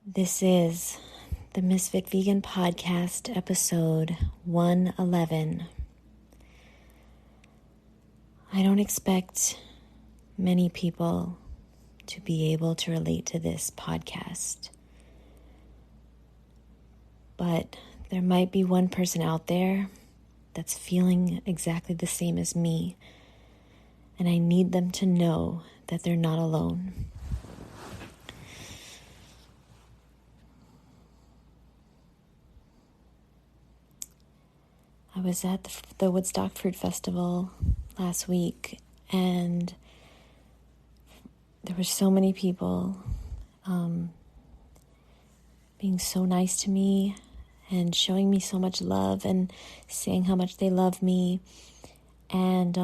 This is the Ms.FitVegan podcast, episode 111. I don't expect many people to be able to relate to this podcast, but there might be one person out there that's feeling exactly the same as me, and I need them to know that they're not alone. I was at the Woodstock Fruit Festival last week, and there were so many people being so nice to me and showing me so much love and saying how much they love me. And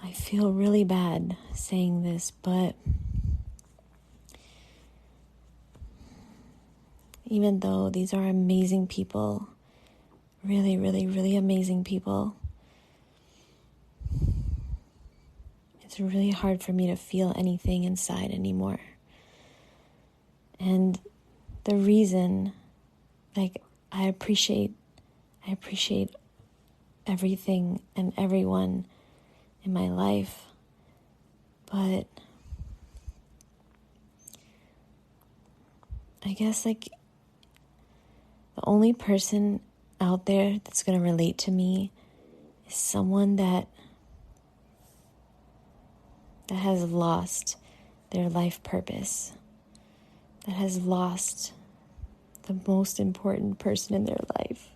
I feel really bad saying this, but even though these are amazing people, really, really, really amazing people, it's really hard for me to feel anything inside anymore. And the reason, I appreciate everything and everyone in my life, but I guess the only person out there that's going to relate to me is someone that has lost their life purpose, that has lost the most important person in their life.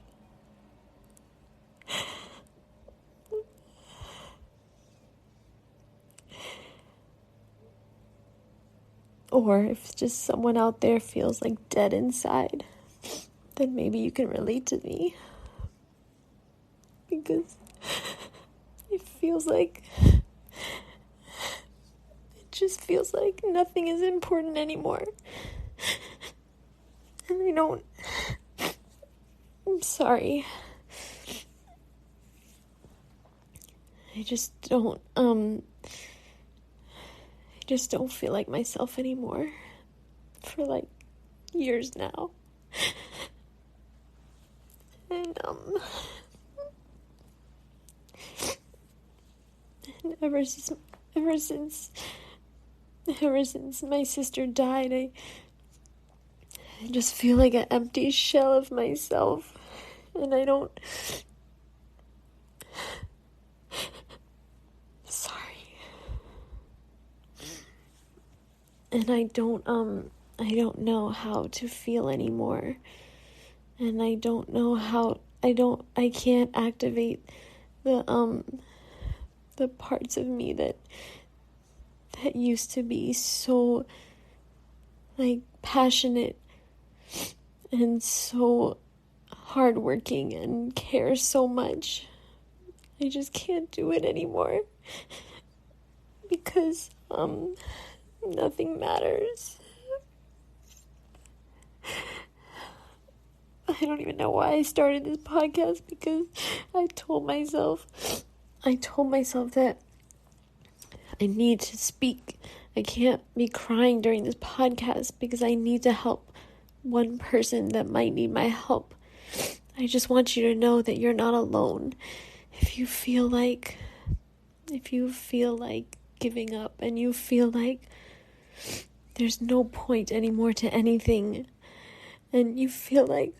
Or if just someone out there feels like dead inside, then maybe you can relate to me. Because it just feels like nothing is important anymore. And I'm sorry. I just don't feel like myself anymore for years now. And ever since my sister died, I just feel like an empty shell of myself, and I don't. Sorry. And I don't know how to feel anymore, and I don't know how. I can't activate the parts of me that used to be so passionate and so hardworking and care so much. I just can't do it anymore because nothing matters. I don't even know why I started this podcast, because I told myself that I need to speak. I can't be crying during this podcast because I need to help one person that might need my help. I just want you to know that you're not alone. If you feel like giving up and you feel like there's no point anymore to anything, and you feel like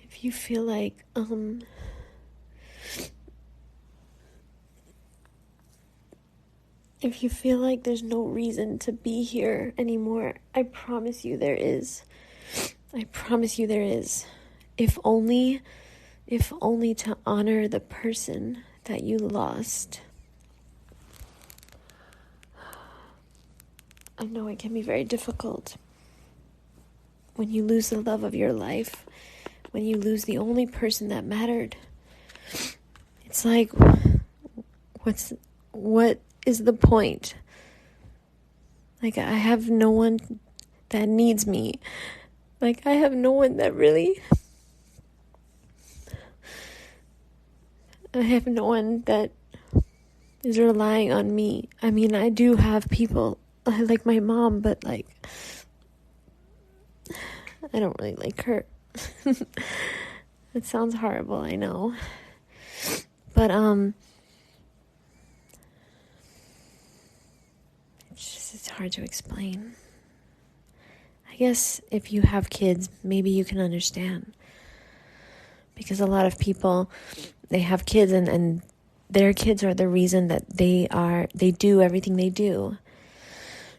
if you feel like there's no reason to be here anymore, I promise you there is. I promise you there is. If only to honor the person that you lost. I know it can be very difficult when you lose the love of your life, when you lose the only person that mattered. It's like, what is the point? I have no one that needs me. I have no one that really I have no one that is relying on me. I mean, I do have people, like my mom, but like, I don't really like her. It sounds horrible, I know. But, it's hard to explain. I guess if you have kids, maybe you can understand. Because a lot of people, they have kids and their kids are the reason that they do everything they do.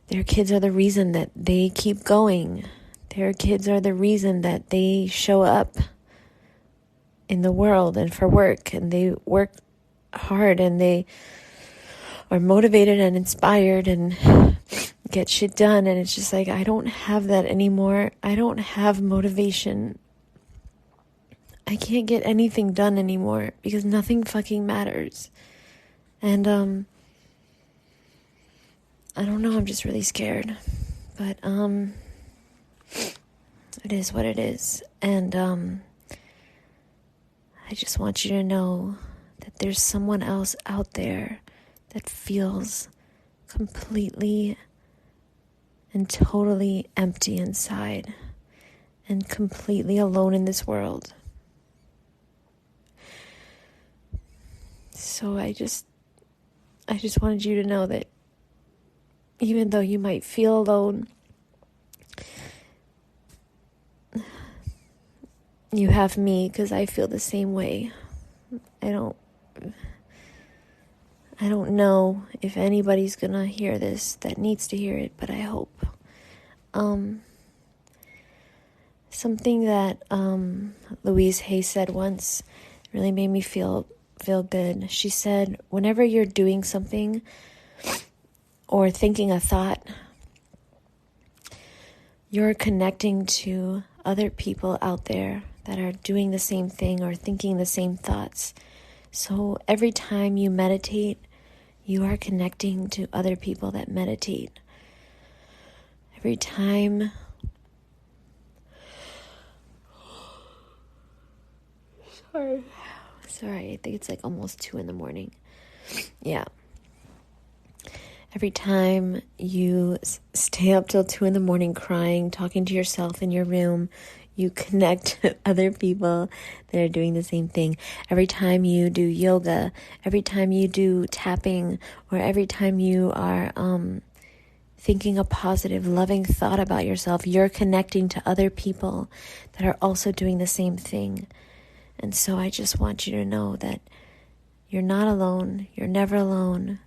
Their kids are the reason that they keep going. Their kids are the reason that they show up in the world and for work, and they work hard, and they are motivated and inspired and get shit done. And it's just like, I don't have that anymore. I don't have motivation. I can't get anything done anymore because nothing fucking matters. And I don't know, I'm just really scared. But it is what it is. And I just want you to know that there's someone else out there that feels completely and totally empty inside and completely alone in this world. So I just wanted you to know that even though you might feel alone, you have me, because I feel the same way. I don't know if anybody's gonna hear this that needs to hear it, but I hope. Something that Louise Hay said once really made me feel good. She said, whenever you're doing something or thinking a thought, you're connecting to other people out there that are doing the same thing or thinking the same thoughts. So every time you meditate, you are connecting to other people that meditate. Every time Sorry, I think it's like almost 2 a.m. Yeah. Every time you stay up till 2 a.m. crying, talking to yourself in your room, you connect to other people that are doing the same thing. Every time you do yoga, every time you do tapping, or every time you are thinking a positive, loving thought about yourself, you're connecting to other people that are also doing the same thing. And so I just want you to know that you're not alone. You're never alone.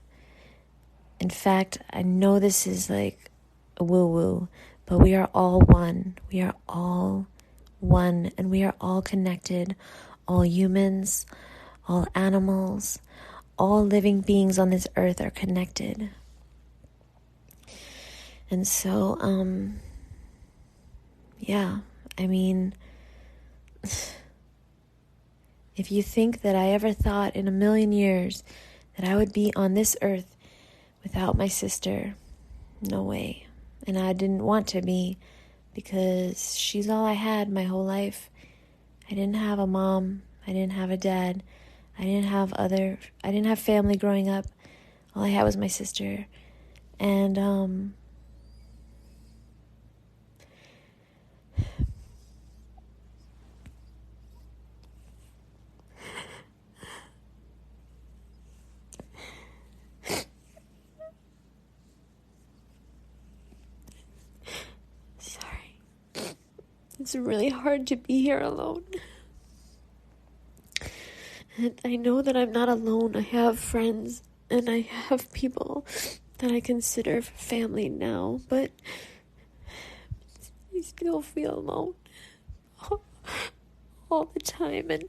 In fact, I know this is like a woo-woo, but we are all one. We are all one, and we are all connected. All humans, all animals, all living beings on this earth are connected. And so, yeah, I mean, if you think that I ever thought in a million years that I would be on this earth without my sister, no way. And I didn't want to be, because she's all I had my whole life. I didn't have a mom. I didn't have a dad. I didn't have family growing up. All I had was my sister. And it's really hard to be here alone. And I know that I'm not alone. I have friends, and I have people that I consider family now, but I still feel alone all the time. And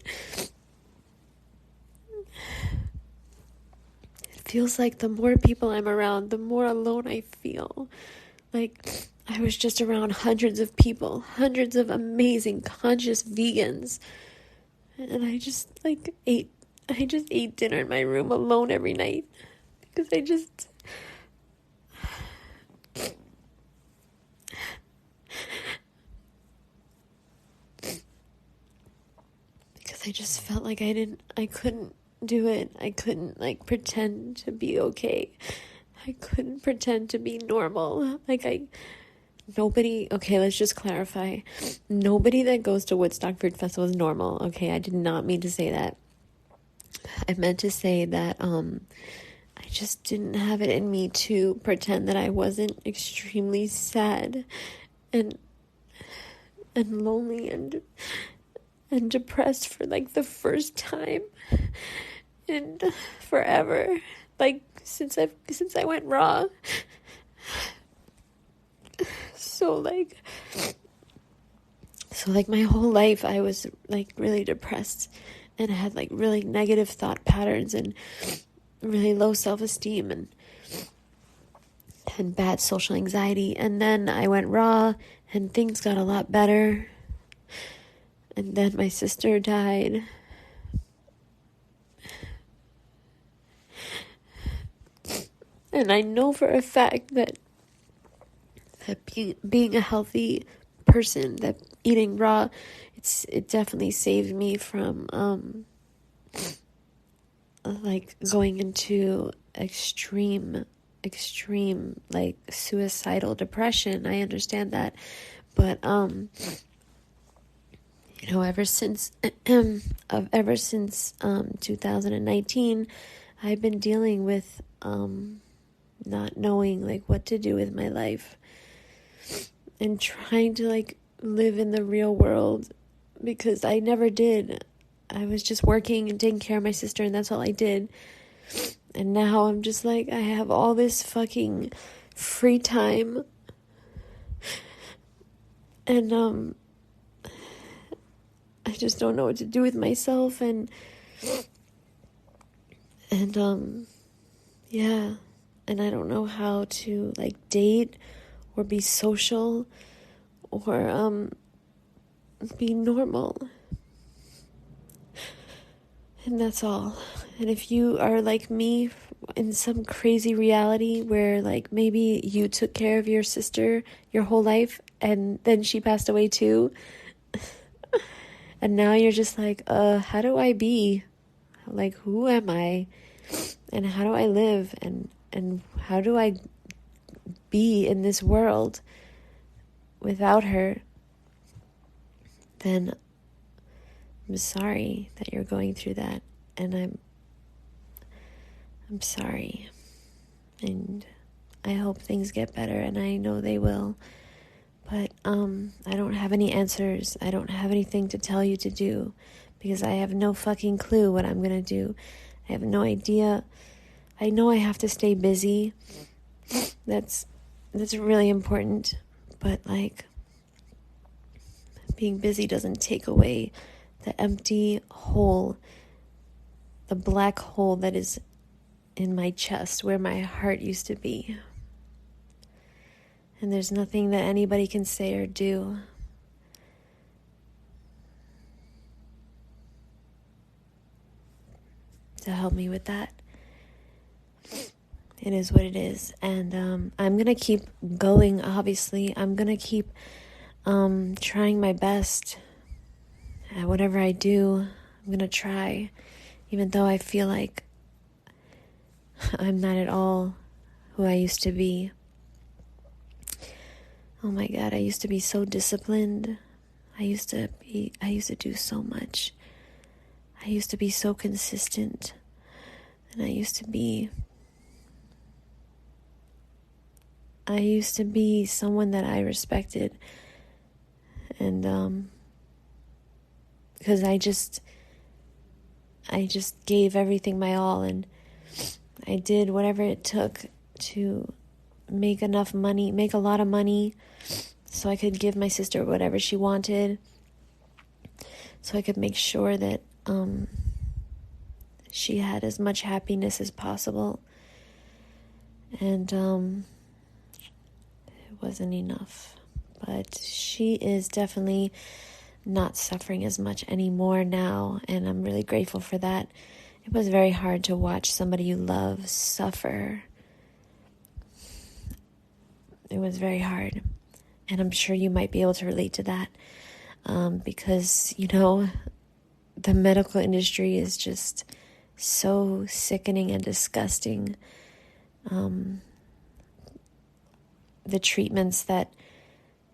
it feels like the more people I'm around, the more alone I feel. Like, I was just around hundreds of people, hundreds of amazing, conscious vegans. And I just ate dinner in my room alone every night. Because I just felt like I couldn't do it. I couldn't like pretend to be okay. I couldn't pretend to be normal. Okay, let's just clarify. Nobody that goes to Woodstock Fruit Festival is normal. Okay, I did not mean to say that. I meant to say that I just didn't have it in me to pretend that I wasn't extremely sad and lonely and depressed for like the first time in forever. Like since I went raw. So my whole life I was like really depressed and had like really negative thought patterns and really low self-esteem and bad social anxiety. And then I went raw and things got a lot better. And then my sister died. And I know for a fact that being a healthy person, that eating raw, it definitely saved me from like going into extreme like suicidal depression. I understand that, but ever since 2019, I've been dealing with not knowing like what to do with my life and trying to like live in the real world, because I never did. I was just working and taking care of my sister, and that's all I did. And now I'm just like, I have all this fucking free time, and I just don't know what to do with myself, and yeah, and I don't know how to like date or be social or be normal. And that's all. And if you are like me in some crazy reality where like maybe you took care of your sister your whole life and then she passed away too, and now you're just like, how do I be? Like, who am I? And how do I live? And how do I be in this world without her? Then I'm sorry that you're going through that, and I'm sorry, and I hope things get better, and I know they will, but I don't have any answers. I don't have anything to tell you to do, because I have no fucking clue what I'm gonna do. I have no idea. I know I have to stay busy. That's really important, but like, being busy doesn't take away the empty hole, the black hole that is in my chest where my heart used to be. And there's nothing that anybody can say or do to help me with that. It is what it is. And I'm going to keep going, obviously. I'm going to keep trying my best at whatever I do. I'm going to try, even though I feel like I'm not at all who I used to be. Oh my God, I used to be so disciplined. I used to do so much. I used to be so consistent. And I used to be someone that I respected. And because I just gave everything my all, and I did whatever it took to make a lot of money, so I could give my sister whatever she wanted, so I could make sure that she had as much happiness as possible. And it wasn't enough, but she is definitely not suffering as much anymore now, and I'm really grateful for that. It was very hard to watch somebody you love suffer. It was very hard, and I'm sure you might be able to relate to that, because the medical industry is just so sickening and disgusting. The treatments that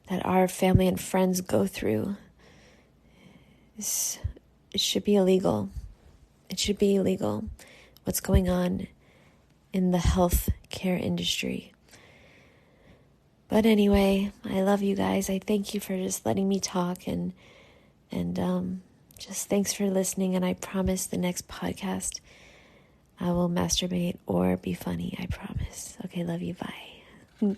our family and friends go through, it should be illegal. It should be illegal what's going on in the health care industry. But anyway, I love you guys. I thank you for just letting me talk, and just thanks for listening. And I promise the next podcast I will masturbate or be funny. I promise. Okay, love you. Bye.